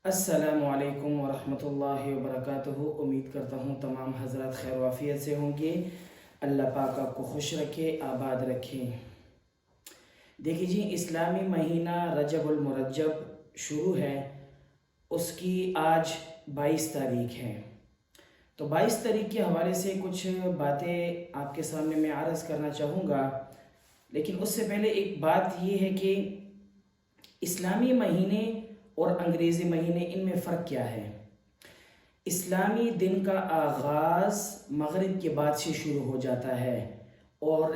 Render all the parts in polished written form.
السلام علیکم ورحمۃ اللہ وبرکاتہ۔ امید کرتا ہوں تمام حضرات خیر و عافیت سے ہوں گے۔ اللہ پاک آپ کو خوش رکھے، آباد رکھے۔ دیکھیے جی، اسلامی مہینہ رجب المرجب شروع ہے، اس کی آج 22 تاریخ ہے۔ تو 22 تاریخ کے حوالے سے کچھ باتیں آپ کے سامنے میں عرض کرنا چاہوں گا، لیکن اس سے پہلے ایک بات یہ ہے کہ اسلامی مہینے اور انگریزی مہینے، ان میں فرق کیا ہے؟ اسلامی دن کا آغاز مغرب کے بعد سے شروع ہو جاتا ہے، اور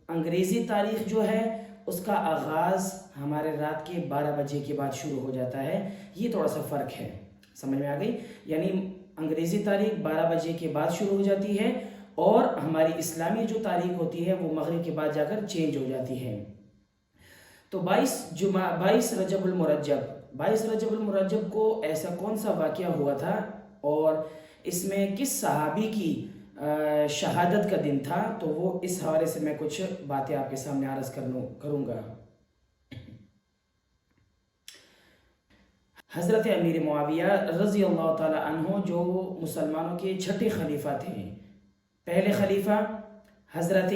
انگریزی تاریخ جو ہے اس کا آغاز ہمارے رات کے 12 بجے کے بعد شروع ہو جاتا ہے۔ یہ تھوڑا سا فرق ہے، سمجھ میں آ گئی؟ یعنی انگریزی تاریخ 12 بجے کے بعد شروع ہو جاتی ہے، اور ہماری اسلامی جو تاریخ ہوتی ہے وہ مغرب کے بعد جا کر چینج ہو جاتی ہے۔ تو 22 رجب المرجب 22 رجب المرجب کو ایسا کون سا واقعہ ہوا تھا، اور اس میں کس صحابی کی شہادت کا دن تھا، تو وہ اس حوالے سے میں کچھ باتیں آپ کے سامنے عرض کروں گا۔ حضرت امیر معاویہ رضی اللہ تعالی عنہ جو مسلمانوں کے چھٹے خلیفہ تھے۔ پہلے خلیفہ حضرت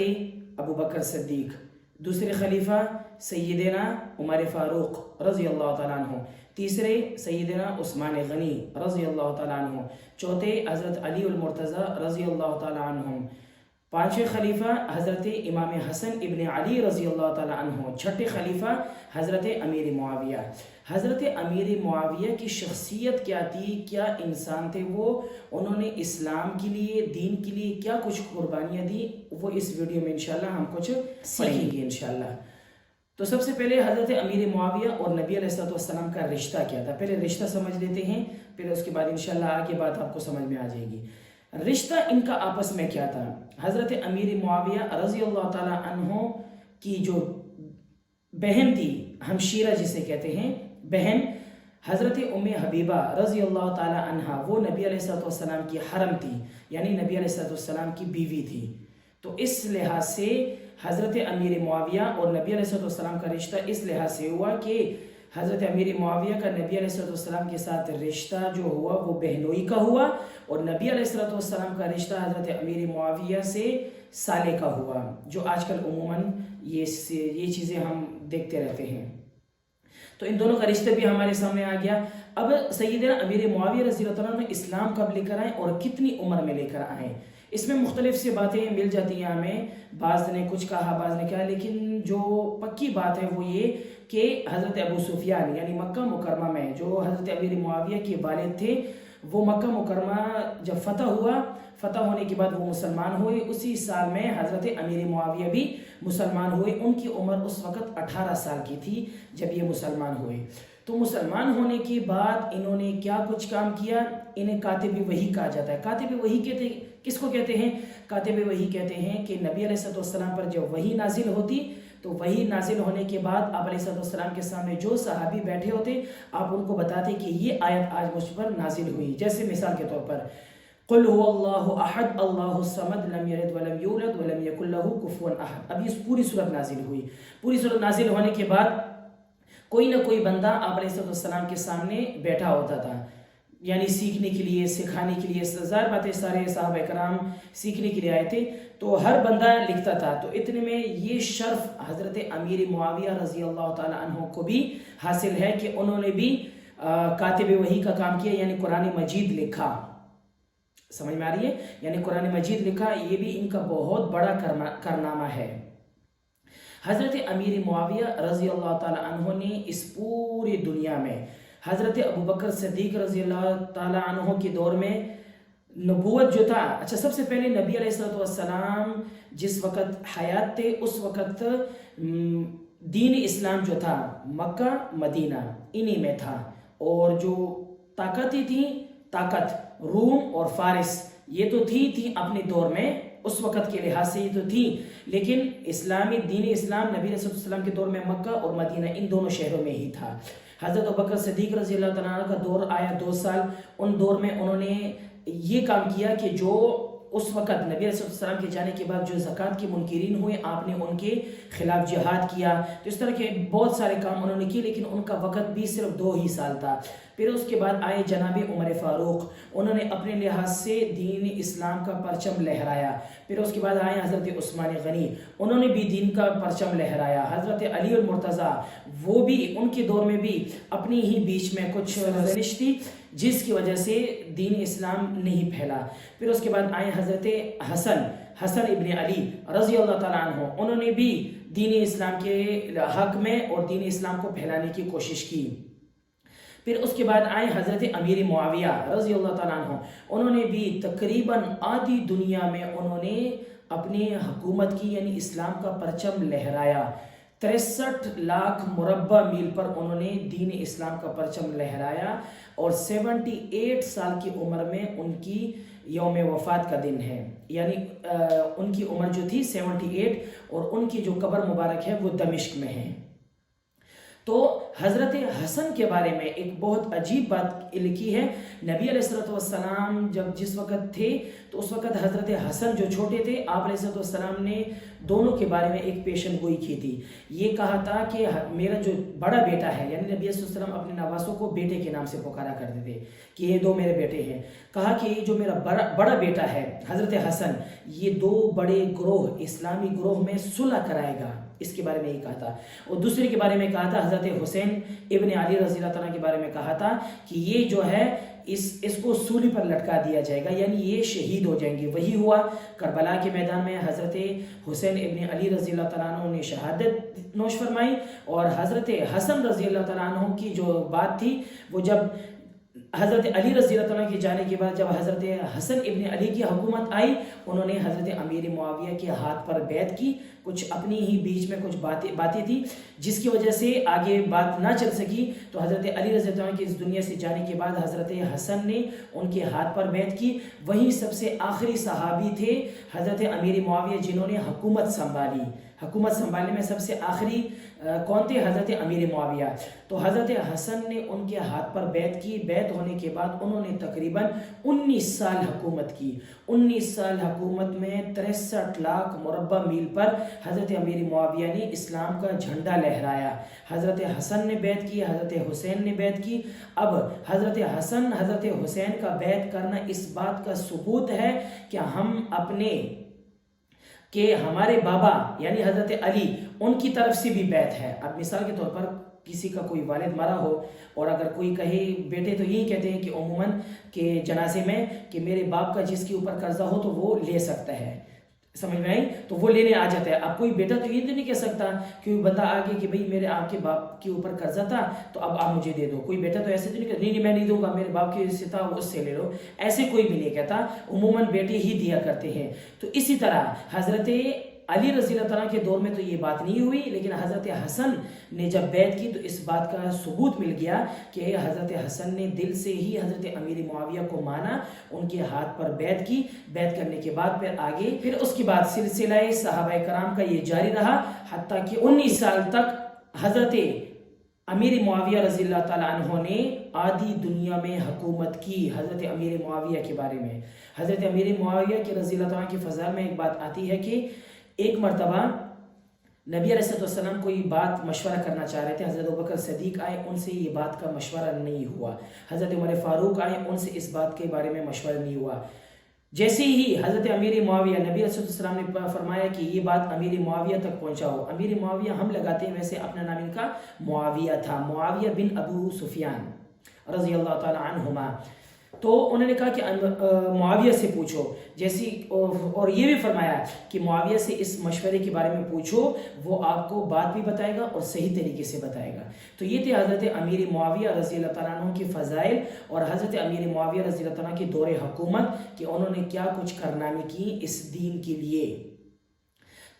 ابو بکر صدیق، دوسرے خلیفہ سیدنا عمر فاروق رضی اللہ تعالیٰ عنہ، تیسرے سیدنا عثمان غنی رضی اللہ تعالیٰ عنہ، چوتھے حضرت علی المرتضی رضی اللہ تعالیٰ عنہ، پانچویں خلیفہ حضرت امام حسن ابن علی رضی اللہ تعالیٰ عنہ، چھٹے خلیفہ حضرت امیر معاویہ۔ حضرت امیر معاویہ کی شخصیت کیا تھی، کیا انسان تھے وہ، انہوں نے اسلام کے لیے، دین کے لیے کیا کچھ قربانیاں دی، وہ اس ویڈیو میں انشاءاللہ ہم کچھ سیکھیں گے انشاءاللہ۔ تو سب سے پہلے حضرت امیر معاویہ اور نبی علیہ السلام کا رشتہ کیا تھا، پہلے رشتہ سمجھ لیتے ہیں، پھر اس کے بعد انشاءاللہ آگے بات آپ کو سمجھ میں آ جائے گی۔ رشتہ ان کا آپس میں کیا تھا؟ حضرت امیر معاویہ رضی اللہ تعالی عنہ کی جو بہن تھی، ہمشیرہ جسے کہتے ہیں، بہن حضرت ام حبیبہ رضی اللہ تعالی عنہ، وہ نبی علیہ السلام کی حرم تھی، یعنی نبی علیہ السلام کی بیوی تھی۔ تو اس لحاظ سے حضرت امیر معاویہ اور نبی علیہ السلام کا رشتہ اس لحاظ سے ہوا کہ حضرت امیر معاویہ کا نبی علیہ السلام کے ساتھ رشتہ جو ہوا وہ بہنوئی کا ہوا، اور نبی علیہ السلام کا رشتہ حضرت امیر معاویہ سے سالے کا ہوا، جو آج کل عموماً یہ چیزیں ہم دیکھتے رہتے ہیں۔ تو ان دونوں کا رشتہ بھی ہمارے سامنے آ گیا۔ اب سیدنا امیر معاویہ رضی اللہ عنہ اسلام کب لے کر آئے اور کتنی عمر میں لے کر آئے، اس میں مختلف سی باتیں مل جاتی ہیں ہمیں، بعض نے کچھ کہا، بعض نے کہا، لیکن جو پکی بات ہے وہ یہ کہ حضرت ابو سفیان یعنی مکہ مکرمہ میں جو حضرت امیر معاویہ کے والد تھے، وہ مکہ مکرمہ جب فتح ہونے کے بعد وہ مسلمان ہوئے، اسی سال میں حضرت امیر معاویہ بھی مسلمان ہوئے۔ ان کی عمر اس وقت 18 سال کی تھی جب یہ مسلمان ہوئے۔ تو مسلمان ہونے کے بعد انہوں نے کیا کچھ کام کیا، انہیں کاتب وحی کہا جاتا ہے۔ کاتب وحی کس کو کہتے ہیں؟ کاتب وحی کہتے ہیں کہ نبی علیہ السلام پر جب وحی نازل ہوتی، تو وحی نازل ہونے کے بعد آپ علیہ السلام کے سامنے جو صحابی بیٹھے ہوتے، آپ ان کو بتاتے کہ یہ آیت آج مجھ پر نازل ہوئی۔ جیسے مثال کے طور پر قل هو اللہ احد اللہ الصمد لم یلد ولم یولد ولم یکن له کفوا احد۔ اب یہ پوری سورت نازل ہوئی۔ پوری سورت نازل ہونے کے بعد کوئی نہ کوئی بندہ آپ علیہ السلام کے سامنے بیٹھا ہوتا تھا، یعنی سیکھنے کے لیے، سکھانے کے لیے۔ ظاہر بات ہے سارے صحابہ کرام سیکھنے کے لیے آئے تھے، تو ہر بندہ لکھتا تھا۔ تو اتنے میں یہ شرف حضرت امیر معاویہ رضی اللہ تعالی عنہ کو بھی حاصل ہے کہ انہوں نے بھی کاتب وحی کا کام کیا، یعنی قرآن مجید لکھا۔ سمجھ میں آ رہی ہے؟ یعنی قرآن مجید لکھا، یہ بھی ان کا بہت بڑا کارنامہ ہے۔ حضرت امیر معاویہ رضی اللہ تعالی عنہ نے اس پوری دنیا میں حضرت ابو بکر صدیق رضی اللہ تعالی عنہ کے دور میں نبوت جو تھا، اچھا سب سے پہلے نبی علیہ السلام جس وقت حیات تھے، اس وقت دین اسلام جو تھا مکہ مدینہ انہی میں تھا، اور جو طاقتیں تھیں، طاقت روم اور فارس، یہ تو تھی اپنے دور میں، اس وقت کے لحاظ سے یہ تو تھی، لیکن اسلامی دین اسلام نبی علیہ السلام کے دور میں مکہ اور مدینہ ان دونوں شہروں میں ہی تھا۔ حضرت ابوبکر صدیق رضی اللہ تعالیٰ عنہ کا دور آیا 2 سال، ان دور میں انہوں نے یہ کام کیا کہ جو اس وقت نبی علیہ السلام کے جانے کے بعد جو زکوٰۃ کے منکرین ہوئے، آپ نے ان کے خلاف جہاد کیا۔ تو اس طرح کے بہت سارے کام انہوں نے کیے، لیکن ان کا وقت بھی صرف 2 ہی سال تھا۔ پھر اس کے بعد آئے جناب عمر فاروق، انہوں نے اپنے لحاظ سے دین اسلام کا پرچم لہرایا۔ پھر اس کے بعد آئے حضرت عثمان غنی، انہوں نے بھی دین کا پرچم لہرایا۔ حضرت علی المرتضیٰ، وہ بھی ان کے دور میں بھی اپنی ہی بیچ میں کچھ رنجش تھی جس کی وجہ سے دین اسلام نہیں پھیلا۔ پھر اس کے بعد آئے حضرت حسن ابن علی رضی اللہ تعالیٰ عنہ، انہوں نے بھی دین اسلام کے حق میں اور دین اسلام کو پھیلانے کی کوشش کی۔ پھر اس کے بعد آئے حضرت امیر معاویہ رضی اللہ تعالیٰ عنہ، انہوں نے بھی تقریباً آدھی دنیا میں انہوں نے اپنی حکومت کی یعنی اسلام کا پرچم لہرایا۔ 63 لاکھ مربع میل پر انہوں نے دین اسلام کا پرچم لہرایا، اور 78 سال کی عمر میں ان کی یوم وفات کا دن ہے، یعنی ان کی عمر جو تھی 78، اور ان کی جو قبر مبارک ہے وہ دمشق میں ہے۔ تو حضرت حسن کے بارے میں ایک بہت عجیب بات لکھی ہے۔ نبی علیہ السلام جس وقت تھے تو اس وقت حضرت حسن جو چھوٹے تھے، آپ علیہ السلام نے دونوں کے بارے میں ایک پیشن گوئی کی تھی۔ یہ کہا تھا کہ میرا جو بڑا بیٹا ہے، یعنی نبی علیہ السلام اپنے نواسوں کو بیٹے کے نام سے پکارا کرتے تھے کہ یہ 2 میرے بیٹے ہیں۔ کہا کہ یہ جو میرا بڑا بیٹا ہے حضرت حسن، یہ 2 بڑے گروہ اسلامی گروہ میں صلح کرائے گا، اس کے بارے میں یہ کہا تھا۔ اور دوسرے کے بارے میں کہا تھا حضرت حسین ابن علی رضی اللہ تعالیٰ کے بارے میں کہا تھا کہ یہ جو ہے اس کو سولی پر لٹکا دیا جائے گا، یعنی یہ شہید ہو جائیں گے۔ وہی ہوا، کربلا کے میدان میں حضرت حسین ابن علی رضی اللہ تعالیٰ عنہ نے شہادت نوش فرمائی، اور حضرت حسن رضی اللہ تعالیٰ عنہ کی جو بات تھی، وہ جب حضرت علی رضی اللہ تعالیٰ کے جانے کے بعد جب حضرت حسن ابن علی کی حکومت آئی، انہوں نے حضرت امیر معاویہ کے ہاتھ پر بیعت کی۔ کچھ اپنی ہی بیچ میں کچھ باتیں تھی جس کی وجہ سے آگے بات نہ چل سکی، تو حضرت علی رضی اللہ عنہ کے اس دنیا سے جانے کے بعد حضرت حسن نے ان کے ہاتھ پر بیعت کی۔ وہی سب سے آخری صحابی تھے حضرت امیر معاویہ جنہوں نے حکومت سنبھالی۔ حکومت سنبھالنے میں سب سے آخری کون تھے؟ حضرت امیر معاویہ۔ تو حضرت حسن نے ان کے ہاتھ پر بیعت کی۔ بیعت ہونے کے بعد انہوں نے تقریباً 19 سال حکومت کی۔ 19 سال حکومت میں 63 لاکھ مربع میل پر حضرت امیر معاویہ نے اسلام کا جھنڈا لہرایا۔ حضرت حسن نے بیعت کی، حضرت حسین نے بیعت کی۔ اب حضرت حسن حضرت حسین کا بیعت کرنا اس بات کا ثبوت ہے کہ کہ ہمارے بابا یعنی حضرت علی، ان کی طرف سے بھی بیعت ہے۔ اب مثال کے طور پر کسی کا کوئی والد مرا ہو، اور اگر کوئی کہے، بیٹے تو یہی کہتے ہیں کہ عموماً کہ جنازے میں کہ میرے باپ کا جس کے اوپر قرضہ ہو تو وہ لے سکتا ہے، سمجھ میں آئی؟ تو وہ لینے آ جاتا ہے۔ اب کوئی بیٹا تو یہ نہیں کہہ سکتا کہ بندہ آگے کہ بھئی میرے آپ کے باپ کے اوپر قرضہ تھا تو اب آپ مجھے دے دو۔ کوئی بیٹا تو ایسے تو نہیں کہتا نہیں میں نہیں دوں گا، میرے باپ کے حصے تھا اس سے لے لو، ایسے کوئی بھی نہیں کہتا، عموماً بیٹے ہی دیا کرتے ہیں۔ تو اسی طرح حضرت علی رضی اللہ تعالیٰ کے دور میں تو یہ بات نہیں ہوئی، لیکن حضرت حسن نے جب بیعت کی تو اس بات کا ثبوت مل گیا کہ حضرت حسن نے دل سے ہی حضرت امیر معاویہ کو مانا، ان کے ہاتھ پر بیعت کی۔ بیعت کرنے کے بعد پھر اس کے بعد سلسلہ صحابہ کرام کا یہ جاری رہا، حتیٰ کہ 19 سال تک حضرت امیر معاویہ رضی اللہ تعالیٰ عنہ نے آدھی دنیا میں حکومت کی۔ حضرت امیر معاویہ کے بارے میں، حضرت امیر معاویہ کے رضی اللہ تعالیٰ کی فضائل میں ایک بات آتی ہے کہ ایک مرتبہ نبی علیہ السلام کوئی بات مشورہ کرنا چاہ رہے تھے، حضرت ابوبکر صدیق آئے، ان سے یہ بات کا مشورہ نہیں ہوا۔ حضرت عمر فاروق آئے، ان سے اس بات کے بارے میں مشورہ نہیں ہوا۔ جیسے ہی حضرت امیر معاویہ، نبی علیہ السلام نے فرمایا کہ یہ بات امیر معاویہ تک پہنچاؤ۔ امیر معاویہ ہم لگاتے ہیں، ویسے اپنا نام ان کا معاویہ تھا، معاویہ بن ابو سفیان رضی اللہ تعالی عنہما۔ تو انہوں نے کہا کہ معاویہ سے پوچھو، اور یہ بھی فرمایا کہ معاویہ سے اس مشورے کے بارے میں پوچھو، وہ آپ کو بات بھی بتائے گا اور صحیح طریقے سے بتائے گا۔ تو یہ تھے حضرت امیر معاویہ رضی اللہ تعالیٰ عنہ کی فضائل اور حضرت امیر معاویہ رضی اللہ تعالیٰ کی دور حکومت کہ انہوں نے کیا کچھ کارنامے کی اس دین کے لیے۔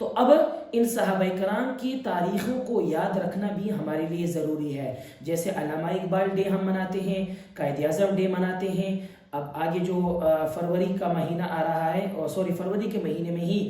تو اب ان صحابہ کرام کی تاریخوں کو یاد رکھنا بھی ہمارے لیے ضروری ہے۔ جیسے علامہ اقبال ڈے ہم مناتے ہیں، قائد اعظم ڈے مناتے ہیں، اب آگے جو فروری کا مہینہ آ رہا ہے، فروری کے مہینے میں ہی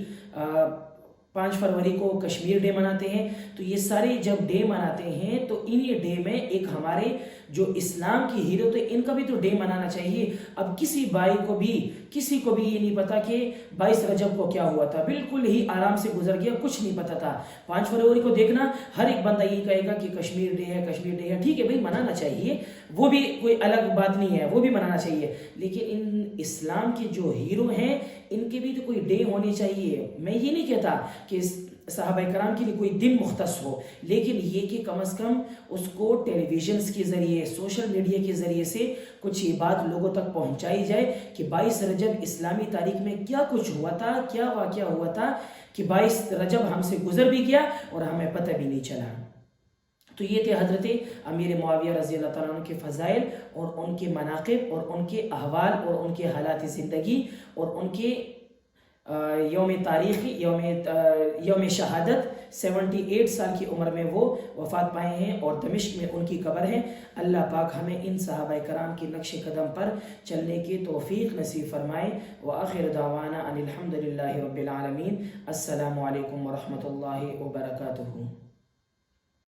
5 فروری کو کشمیر ڈے مناتے ہیں۔ تو یہ سارے جب ڈے مناتے ہیں تو انہی ڈے میں ایک ہمارے جو اسلام کی ہیرو تھے ان کا بھی تو ڈے منانا چاہیے. اب کسی بھائی کو بھی کسی کو بھی یہ نہیں پتا کہ 22 رجب کو کیا ہوا تھا، بالکل ہی آرام سے گزر گیا، کچھ نہیں پتا تھا. 5 فروری کو دیکھنا ہر ایک بندہ یہ کہے گا کہ کشمیر ڈے ہے، کشمیر ڈے ہے. ٹھیک ہے بھائی، منانا چاہیے، وہ بھی کوئی الگ بات نہیں ہے، وہ بھی منانا چاہیے، لیکن ان اسلام کے جو ہیرو ہیں ان کے بھی تو کوئی ڈے ہونے چاہیے. میں یہ نہیں کہتا کہ صحابہ کرام کے لیے کوئی دن مختص ہو، لیکن یہ کہ کم از کم اس کو ٹیلی ویژنس کے ذریعے، سوشل میڈیا کے ذریعے سے کچھ یہ بات لوگوں تک پہنچائی جائے کہ 22 رجب اسلامی تاریخ میں کیا کچھ ہوا تھا، کیا واقعہ ہوا تھا کہ 22 رجب ہم سے گزر بھی گیا اور ہمیں پتہ بھی نہیں چلا. تو یہ تھے حضرت امیر معاویہ رضی اللہ تعالیٰ عنہ کے فضائل اور ان کے مناقب اور ان کے احوال اور ان کے حالات زندگی اور ان کے یوم تاریخی یوم شہادت. 78 سال کی عمر میں وہ وفات پائے ہیں اور دمشق میں ان کی قبر ہے. اللہ پاک ہمیں ان صحابہ کرام کے نقش قدم پر چلنے کی توفیق نصیب فرمائے. وآخر دعوانا ان الحمد للہ رب العالمین. السلام علیکم ورحمۃ اللہ وبرکاتہ.